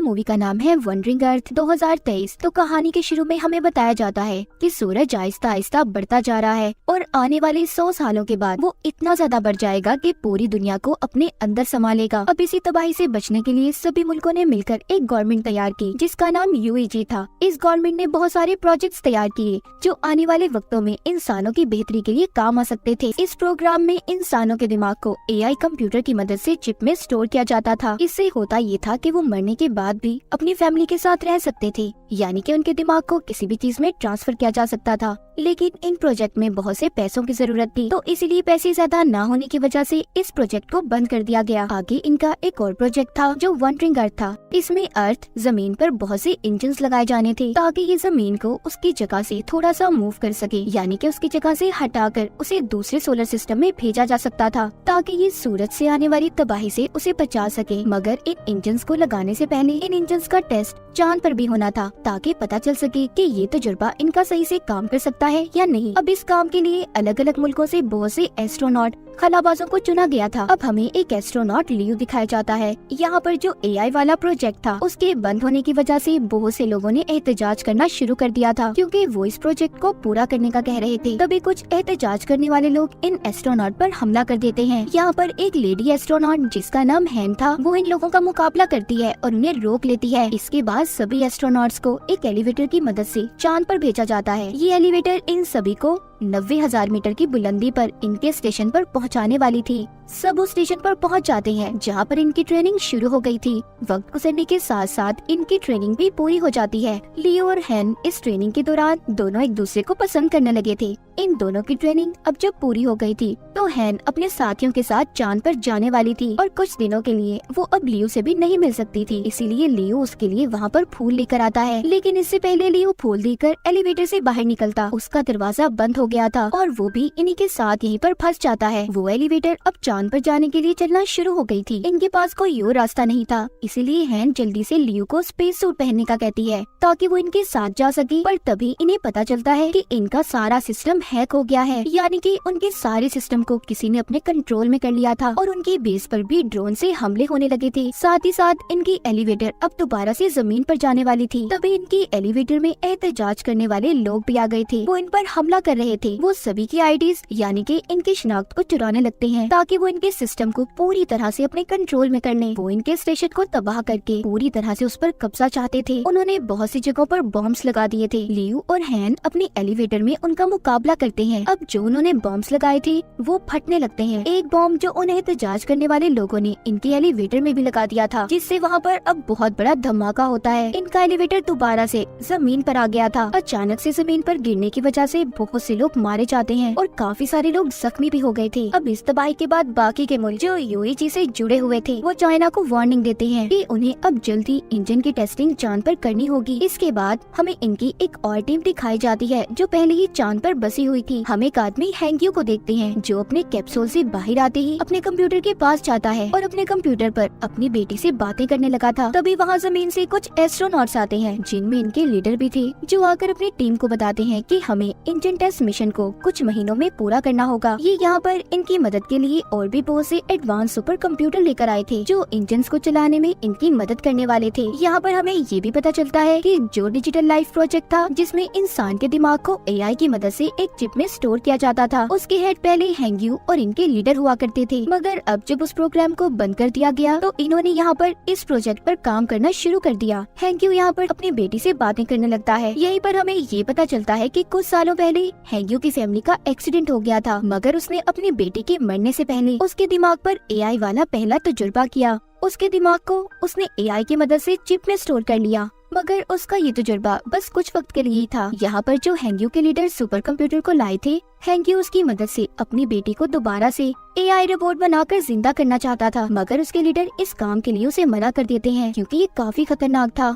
Movie का नाम है वंडरिंग अर्थ 2023। तो कहानी के शुरू में हमें बताया जाता है कि सूरज आहिस्ता आहिस्ता बढ़ता जा रहा है और आने वाले 100 सालों के बाद वो इतना ज्यादा बढ़ जाएगा कि पूरी दुनिया को अपने अंदर समा लेगा। अब इसी तबाही से बचने के लिए सभी मुल्कों ने मिलकर एक गवर्नमेंट तैयार की जिसका नाम UAG था। इस गवर्नमेंट ने बहुत सारे प्रोजेक्ट्स तैयार किए जो आने वाले वक्तों में इंसानों की बेहतरी के लिए काम आ सकते थे। इस प्रोग्राम में इंसानों के दिमाग को AI कंप्यूटर की मदद से चिप में स्टोर किया जाता था। इससे होता ये था कि वो मरने के बाद भी अपनी फैमिली के साथ रह सकते थे, यानी कि उनके दिमाग को किसी भी चीज में ट्रांसफर किया जा सकता था। लेकिन इन प्रोजेक्ट में बहुत से पैसों की जरूरत थी, तो इसीलिए पैसे ज्यादा न होने की वजह से इस प्रोजेक्ट को बंद कर दिया गया। आगे इनका एक और प्रोजेक्ट था जो वंडरिंग अर्थ था। इसमें अर्थ जमीन पर बहुत से इंजन्स लगाए जाने थे ताकि ये जमीन को उसकी जगह से थोड़ा सा मूव कर सके, यानी कि उसकी जगह से हटाकर उसे दूसरे सोलर सिस्टम में भेजा जा सकता था ताकि ये सूरज से आने वाली तबाही से उसे बचा सके। मगर इन इंजन्स को लगाने से पहले इन इंजन्स का टेस्ट चांद पर भी होना था ताकि पता चल सके कि ये तजुर्बा इनका सही से काम कर सकता है या नहीं। अब इस काम के लिए अलग अलग मुल्कों से बहुत से एस्ट्रोनॉट खलाबाजों को चुना गया था। अब हमें एक एस्ट्रोनॉट लियो दिखाया जाता है। यहाँ पर जो AI वाला प्रोजेक्ट था उसके बंद होने की वजह से बहुत से लोगों ने एहतजाज करना शुरू कर दिया था क्योंकि वो इस प्रोजेक्ट को पूरा करने का कह रहे थे। तभी कुछ एहतजाज करने वाले लोग इन एस्ट्रोनॉट पर हमला कर देते हैं। यहाँ पर एक लेडी एस्ट्रोनॉट जिसका नाम हैन था वो इन लोगों का मुकाबला करती है और उन्हें रोक लेती है। इसके बाद सभी एस्ट्रोनॉट्स को एक एलिवेटर की मदद से चांद पर भेजा जाता है। ये एलिवेटर इन सभी को 90,000 मीटर की बुलंदी पर इनके स्टेशन पर पहुंचाने वाली थी। सब उस स्टेशन पर पहुंच जाते हैं जहां पर इनकी ट्रेनिंग शुरू हो गई थी। वक्त गुजरने के साथ साथ इनकी ट्रेनिंग भी पूरी हो जाती है। लियो और हैन इस ट्रेनिंग के दौरान दोनों एक दूसरे को पसंद करने लगे थे। इन दोनों की ट्रेनिंग अब जब पूरी हो गई थी तो हैन अपने साथियों के साथ चांद पर जाने वाली थी और कुछ दिनों के लिए वो अब लियो से भी नहीं मिल सकती थी। इसीलिए लियो उसके लिए वहाँ पर फूल लेकर आता है। लेकिन इससे पहले लियो फूल देकर एलिवेटर से बाहर निकलता, उसका दरवाजा बंद हो गया था और वो भी इन्हीं के साथ यहीं पर फंस जाता है। वो एलिवेटर अब चांद पर जाने के लिए चलना शुरू हो गई थी। इनके पास कोई और रास्ता नहीं था, इसीलिए हैन जल्दी से लियो को स्पेस सूट पहनने का कहती है ताकि वो इनके साथ जा सके। पर तभी इन्हें पता चलता है कि इनका सारा सिस्टम हैक हो गया है, यानी कि उनके सारे सिस्टम को किसी ने अपने कंट्रोल में कर लिया था और उनकी बेस पर भी ड्रोन से हमले होने लगे थे। साथ ही साथ इनकी एलिवेटर अब दोबारा से जमीन पर जाने वाली थी। तभी इनकी एलिवेटर में एहतजाज करने वाले लोग भी आ गए थे। वो इन पर हमला कर रहे थे। वो सभी की आईडीज यानी कि इनकी शिनाख्त को चुराने लगते हैं ताकि वो इनके सिस्टम को पूरी तरह से अपने कंट्रोल में कर लें। वो इनके स्टेशन को तबाह करके पूरी तरह से उस पर कब्जा चाहते थे। उन्होंने बहुत सी जगहों पर बॉम्ब्स लगा दिए थे। लियो और हैन अपने एलिवेटर में उनका मुकाबला करते हैं। अब जो उन्होंने बॉम्ब्स लगाए थे वो फटने लगते हैं। एक बॉम्ब जो उन्हें एहतजाज करने वाले लोगों ने इनके एलिवेटर में भी लगा दिया था, जिससे वहाँ पर अब बहुत बड़ा धमाका होता है। इनका एलिवेटर दोबारा से जमीन पर आ गया था। अचानक से जमीन पर गिरने की वजह से बहुत से लोग मारे जाते हैं और काफी सारे लोग जख्मी भी हो गए थे। अब इस तबाही के बाद बाकी के मुल्क जो UAG से जुड़े हुए थे वो चाइना को वार्निंग देते हैं कि उन्हें अब जल्दी इंजन की टेस्टिंग चांद पर करनी होगी। इसके बाद हमें इनकी एक और टीम दिखाई जाती है जो पहले ही चांद पर बसी हुई थी। हम एक आदमी हैंग्यू को देखते हैं जो अपने कैप्सूल से बाहर आते ही अपने कंप्यूटर के पास जाता है और अपने कंप्यूटर पर अपनी बेटी से बातें करने लगा था। तभी वहाँ जमीन से कुछ एस्ट्रोनॉट्स आते हैं जिनमें इनके लीडर भी थे, जो आकर अपनी टीम को बताते हैं कि हमें इंजन टेस्ट मिशन को कुछ महीनों में पूरा करना होगा। ये यहाँ पर इनकी मदद के लिए और भी बहुत से एडवांस सुपर कंप्यूटर लेकर आए थे जो इंजन को चलाने में इनकी मदद करने वाले थे। यहाँ पर हमें ये भी पता चलता है कि जो डिजिटल लाइफ प्रोजेक्ट था जिसमें इंसान के दिमाग को AI की मदद से एक चिप में स्टोर किया जाता था, उसके हेड पहले हैंग्यू और इनके लीडर हुआ करते थे। मगर अब जब उस प्रोग्राम को बंद कर दिया गया तो इन्होंने यहाँ पर इस प्रोजेक्ट पर काम करना शुरू कर दिया। हैंग्यू यहाँ पर अपनी बेटी से बातें करने लगता है। यहीं पर हमें ये पता चलता है कि कुछ सालों पहले हैंग्यू की फैमिली का एक्सीडेंट हो गया था, मगर उसने अपनी बेटी के मरने से पहले उसके दिमाग पर AI वाला पहला तजुर्बा किया। उसके दिमाग को उसने AI की मदद से चिप में स्टोर कर लिया, मगर उसका ये तजुर्बा बस कुछ वक्त के लिए ही था। यहाँ पर जो हैंग्यू के लीडर सुपर कंप्यूटर को लाए थे, हैंग्यू उसकी मदद से अपनी बेटी को दोबारा से AI रोबोट बनाकर जिंदा करना चाहता था, मगर उसके लीडर इस काम के लिए उसे मना कर देते हैं क्योंकि ये काफी खतरनाक था।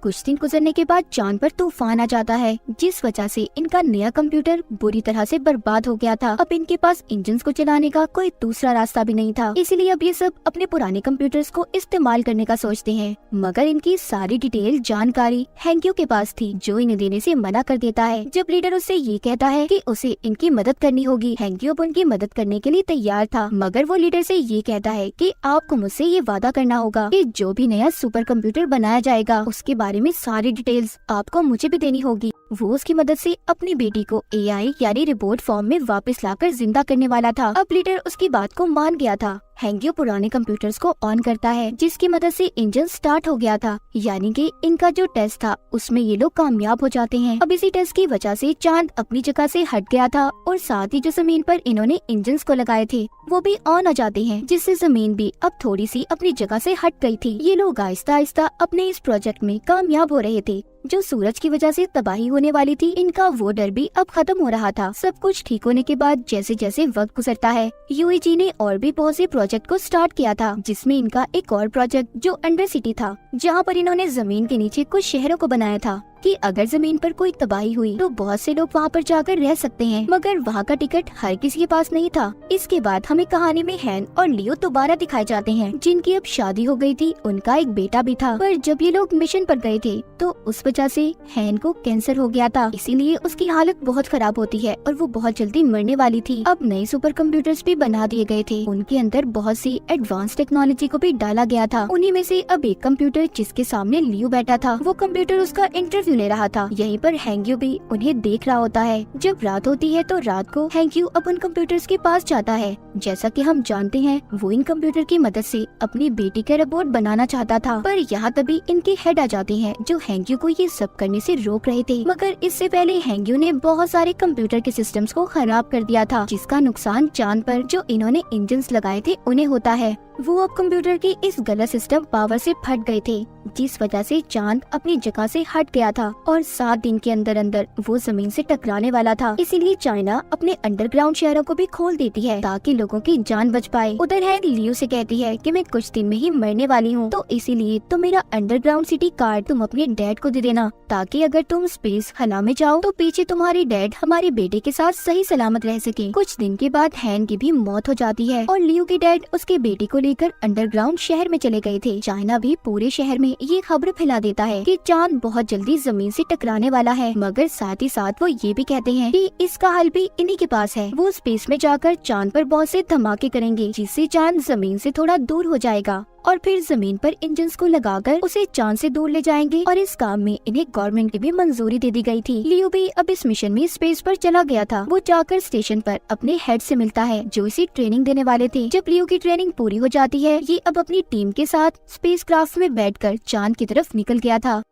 कुछ दिन गुजरने के बाद चांद पर तूफान आ जाता है, जिस वजह से इनका नया कंप्यूटर बुरी तरह से बर्बाद हो गया था। अब इनके पास इंजन को चलाने का कोई दूसरा रास्ता भी नहीं था, इसीलिए अब ये सब अपने पुराने कंप्यूटर्स को इस्तेमाल करने का सोचते हैं। मगर इनकी सारी डिटेल जानकारी हैंक्यू के पास थी, जो इन्हें देने से मना कर देता है। जब लीडर उससे ये कहता है कि उसे इनकी मदद करनी होगी, हैंक्यू अब उनकी मदद करने के लिए तैयार था। मगर वो लीडर से ये कहता है कि आपको मुझसे ये वादा करना होगा कि जो भी नया सुपर कंप्यूटर बनाया जाएगा उसके बारे में सारी डिटेल्स आपको मुझे भी देनी होगी। वो उसकी मदद से अपनी बेटी को एआई यानी रिपोर्ट फॉर्म में वापस लाकर जिंदा करने वाला था। अब लीडर उसकी बात को मान गया था। हैंक्यू पुराने कंप्यूटर्स को ऑन करता है, जिसकी मदद से इंजन स्टार्ट हो गया था, यानी कि इनका जो टेस्ट था उसमें ये लोग कामयाब हो जाते हैं। अब इसी टेस्ट की वजह से चांद अपनी जगह से हट गया था और साथ ही जो जमीन पर इन्होंने इंजन्स को लगाए थे वो भी ऑन हो जाते हैं, जिससे जमीन भी अब थोड़ी सी अपनी जगह से हट गई थी। ये लोग आहिस्ता आहिस्ता अपने इस प्रोजेक्ट में कामयाब हो रहे थे। जो सूरज की वजह से तबाही होने वाली थी, इनका वो डर भी अब खत्म हो रहा था। सब कुछ ठीक होने के बाद जैसे जैसे वक्त गुजरता है, यूएजी ने और भी बहुत से प्रोजेक्ट को स्टार्ट किया था, जिसमें इनका एक और प्रोजेक्ट जो अंडर सिटी था, जहाँ पर इन्होंने जमीन के नीचे कुछ शहरों को बनाया था कि अगर जमीन पर कोई तबाही हुई तो बहुत से लोग वहाँ पर जाकर रह सकते हैं। मगर वहाँ का टिकट हर किसी के पास नहीं था। इसके बाद हमें कहानी में हैन और लियो दोबारा दिखाए जाते हैं, जिनकी अब शादी हो गई थी, उनका एक बेटा भी था। पर जब ये लोग मिशन पर गए थे तो उस वजह से हैन को कैंसर हो गया था, इसीलिए उसकी हालत बहुत खराब होती है और वो बहुत जल्दी मरने वाली थी। अब नए सुपर कंप्यूटर्स भी बना दिए गए थे, उनके अंदर बहुत सी एडवांस टेक्नोलॉजी को भी डाला गया था। उन्हीं में से अब एक कंप्यूटर जिसके सामने लियो बैठा था, वो कंप्यूटर उसका इंटरव्यू ले रहा था। यहीं पर हैंक्यू भी उन्हें देख रहा होता है। जब रात होती है तो रात को हैंक्यू अब उन कंप्यूटर्स के पास जाता है। जैसा कि हम जानते हैं, वो इन कंप्यूटर की मदद से अपनी बेटी का रोबोट बनाना चाहता था, पर यहाँ तभी इनके हेड आ जाते हैं, जो हैंक्यू को ये सब करने से रोक रहे थे। मगर इससे पहले हैंक्यू ने बहुत सारे कंप्यूटर के सिस्टम्स को खराब कर दिया था, जिसका नुकसान चांद पर जो इन्होंने इंजन्स लगाए थे उन्हें होता है। वो अब कंप्यूटर की इस गलत सिस्टम पावर से फट गए थे, जिस वजह से चांद अपनी जगह से हट गया था और 7 दिन के अंदर अंदर वो जमीन से टकराने वाला था। इसीलिए चाइना अपने अंडरग्राउंड शहरों को भी खोल देती है ताकि लोगों की जान बच पाए। उधर है लियो से कहती है कि मैं कुछ दिन में ही मरने वाली हूँ, तो इसीलिए तो मेरा अंडरग्राउंड सिटी कार्ड तुम अपने डैड को दे देना, ताकि अगर तुम स्पेस खला में जाओ तो पीछे तुम्हारी डैड हमारे बेटे के साथ सही सलामत रह सके। कुछ दिन के बाद हैन की भी मौत हो जाती है और लियो के डैड उसके बेटे को लेकर अंडरग्राउंड शहर में चले गए थे। चाइना भी पूरे शहर में ये खबर फैला देता है कि चांद बहुत जल्दी जमीन से टकराने वाला है, मगर साथ ही साथ वो ये भी कहते हैं कि इसका हल भी इन्हीं के पास है। वो स्पेस में जाकर चांद पर बहुत से धमाके करेंगे, जिससे चांद जमीन से थोड़ा दूर हो जाएगा और फिर जमीन पर इंजन्स को लगाकर उसे चांद से दूर ले जाएंगे। और इस काम में इन्हें गवर्नमेंट की भी मंजूरी दे दी गई थी। लियो भी अब इस मिशन में स्पेस पर चला गया था। वो जाकर स्टेशन पर अपने हेड से मिलता है, जो इसे ट्रेनिंग देने वाले थे। जब लियो की ट्रेनिंग पूरी हो जाती है, ये अब अपनी टीम के साथ स्पेस क्राफ्ट में बैठकर चांद की तरफ निकल गया था।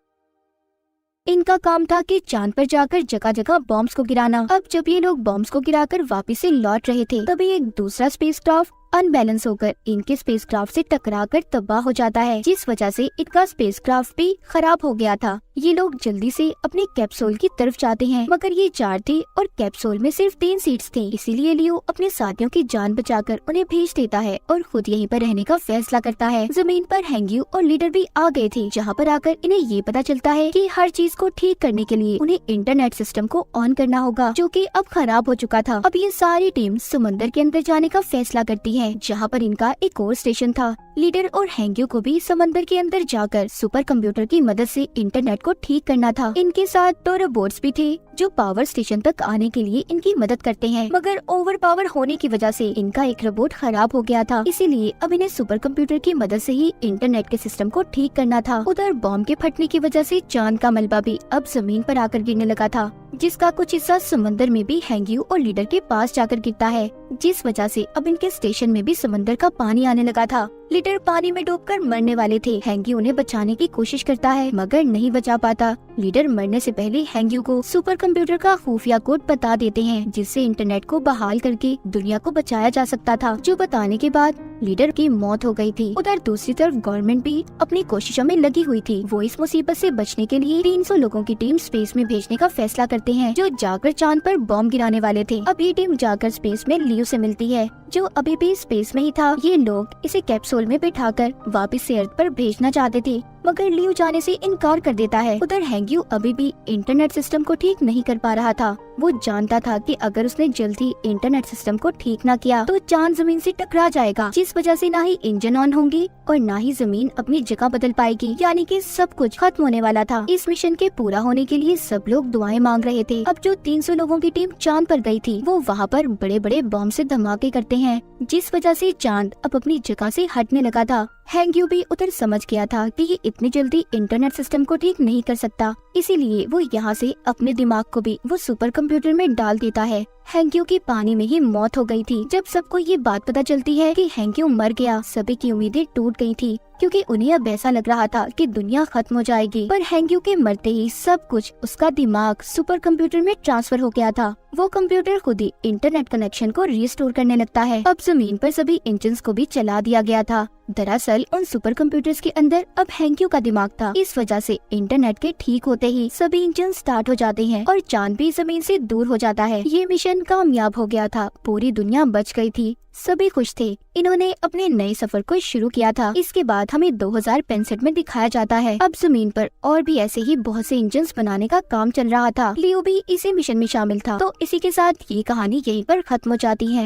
इनका काम था कि चांद पर जाकर जगह जगह बॉम्ब्स को गिराना। अब जब ये लोग बॉम्ब्स को गिराकर वापस से लौट रहे थे, तभी एक दूसरा स्पेसक्राफ्ट अनबैलेंस होकर इनके स्पेसक्राफ्ट से टकराकर तबाह हो जाता है, जिस वजह से इनका स्पेसक्राफ्ट भी खराब हो गया था। ये लोग जल्दी से अपने कैप्सूल की तरफ जाते हैं, मगर ये 4 थे और कैप्सूल में सिर्फ 3 सीट्स थी। इसीलिए लियो अपने साथियों की जान बचाकर उन्हें भेज देता है और खुद यहीं पर रहने का फैसला करता है। जमीन पर हैंक्यू और लीडर भी आ गए थे, जहाँ पर आकर इन्हें ये पता चलता है कि हर चीज को ठीक करने के लिए उन्हें इंटरनेट सिस्टम को ऑन करना होगा, जो कि अब खराब हो चुका था। अब ये सारी टीम समंदर के अंदर जाने का फैसला करती है, जहाँ पर इनका एक और स्टेशन था। लीडर और हैंक्यू को भी समंदर के अंदर जाकर सुपर कंप्यूटर की मदद से इंटरनेट को ठीक करना था। इनके साथ 2 रोबोट्स भी थे, जो पावर स्टेशन तक आने के लिए इनकी मदद करते हैं, मगर ओवर पावर होने की वजह से इनका एक रोबोट खराब हो गया था। इसीलिए अब इन्हें सुपर कंप्यूटर की मदद से ही इंटरनेट के सिस्टम को ठीक करना था। उधर बॉम्ब के फटने की वजह से चांद का मलबा भी अब जमीन पर आकर गिरने लगा था, जिसका कुछ हिस्सा समंदर में भी हैंक्यू और लीडर के पास जाकर गिरता है, जिस वजह से अब इनके स्टेशन में भी समंदर का पानी आने लगा था। लीडर पानी में डूबकर मरने वाले थे। हैंक्यू उन्हें बचाने की कोशिश करता है, मगर नहीं बचा पाता। लीडर मरने से पहले हैंक्यू को सुपर कंप्यूटर का खुफिया कोड बता देते हैं, जिससे इंटरनेट को बहाल करके दुनिया को बचाया जा सकता था, जो बताने के बाद लीडर की मौत हो गई थी। उधर दूसरी तरफ गवर्नमेंट भी अपनी कोशिशों में लगी हुई थी। वो इस मुसीबत से बचने के लिए 300 लोगों की टीम स्पेस में भेजने का फैसला करते हैं, जो जाकर चांद पर बॉम्ब गिराने वाले थे। अब ये टीम जाकर स्पेस में लियो से मिलती है, जो अभी भी स्पेस में ही था। ये लोग इसे कैप्सूल में बिठाकर वापस से अर्थ पर भेजना चाहते थे, मगर लियो जाने से इनकार कर देता है। उधर हैंग्यू अभी भी इंटरनेट सिस्टम को ठीक नहीं कर पा रहा था। वो जानता था कि अगर उसने जल्दी इंटरनेट सिस्टम को ठीक न किया तो चांद जमीन से टकरा जाएगा, जिस वजह से ना ही इंजन ऑन होंगी और ना ही जमीन अपनी जगह बदल पाएगी, यानी कि सब कुछ खत्म होने वाला था। इस मिशन के पूरा होने के लिए सब लोग दुआएं मांग रहे थे। अब जो 300 लोगों की टीम चांद पर गई थी, वो वहाँ पर बड़े बड़े बम से धमाके करते हैं, जिस वजह से चांद अब अपनी जगह से हटने लगा था। हैंग्यू भी उधर समझ गया था कि ये इतनी जल्दी इंटरनेट सिस्टम को ठीक नहीं कर सकता, इसीलिए वो यहाँ से अपने दिमाग को भी वो सुपर कंप्यूटर में डाल देता है। हैंग्यू की पानी में ही मौत हो गई थी। जब सबको ये बात पता चलती है कि हैंग्यू मर गया, सभी की उम्मीदें टूट गई थी, क्योंकि उन्हें अब ऐसा लग रहा था कि दुनिया खत्म हो जाएगी। पर हैंग्यू के मरते ही सब कुछ उसका दिमाग सुपर कंप्यूटर में ट्रांसफर हो गया था। वो कंप्यूटर खुद ही इंटरनेट कनेक्शन को रिस्टोर करने लगता है। अब जमीन पर सभी इंजन्स को भी चला दिया गया था। दरअसल उन सुपर कंप्यूटर्स के अंदर अब हैंग्यू का दिमाग था। इस वजह से इंटरनेट के ठीक होते ही सभी इंजन स्टार्ट हो जाते हैं और चांद भी जमीन से दूर हो जाता है। ये मिशन कामयाब हो गया था। पूरी दुनिया बच गई थी, सभी खुश थे। इन्होंने अपने नए सफर को शुरू किया था। इसके बाद हमें 2065 में दिखाया जाता है। अब जमीन पर और भी ऐसे ही बहुत से इंजन्स बनाने का काम चल रहा था। लियो भी इसी मिशन में शामिल था। तो इसी के साथ ये कहानी यहीं पर खत्म हो जाती है।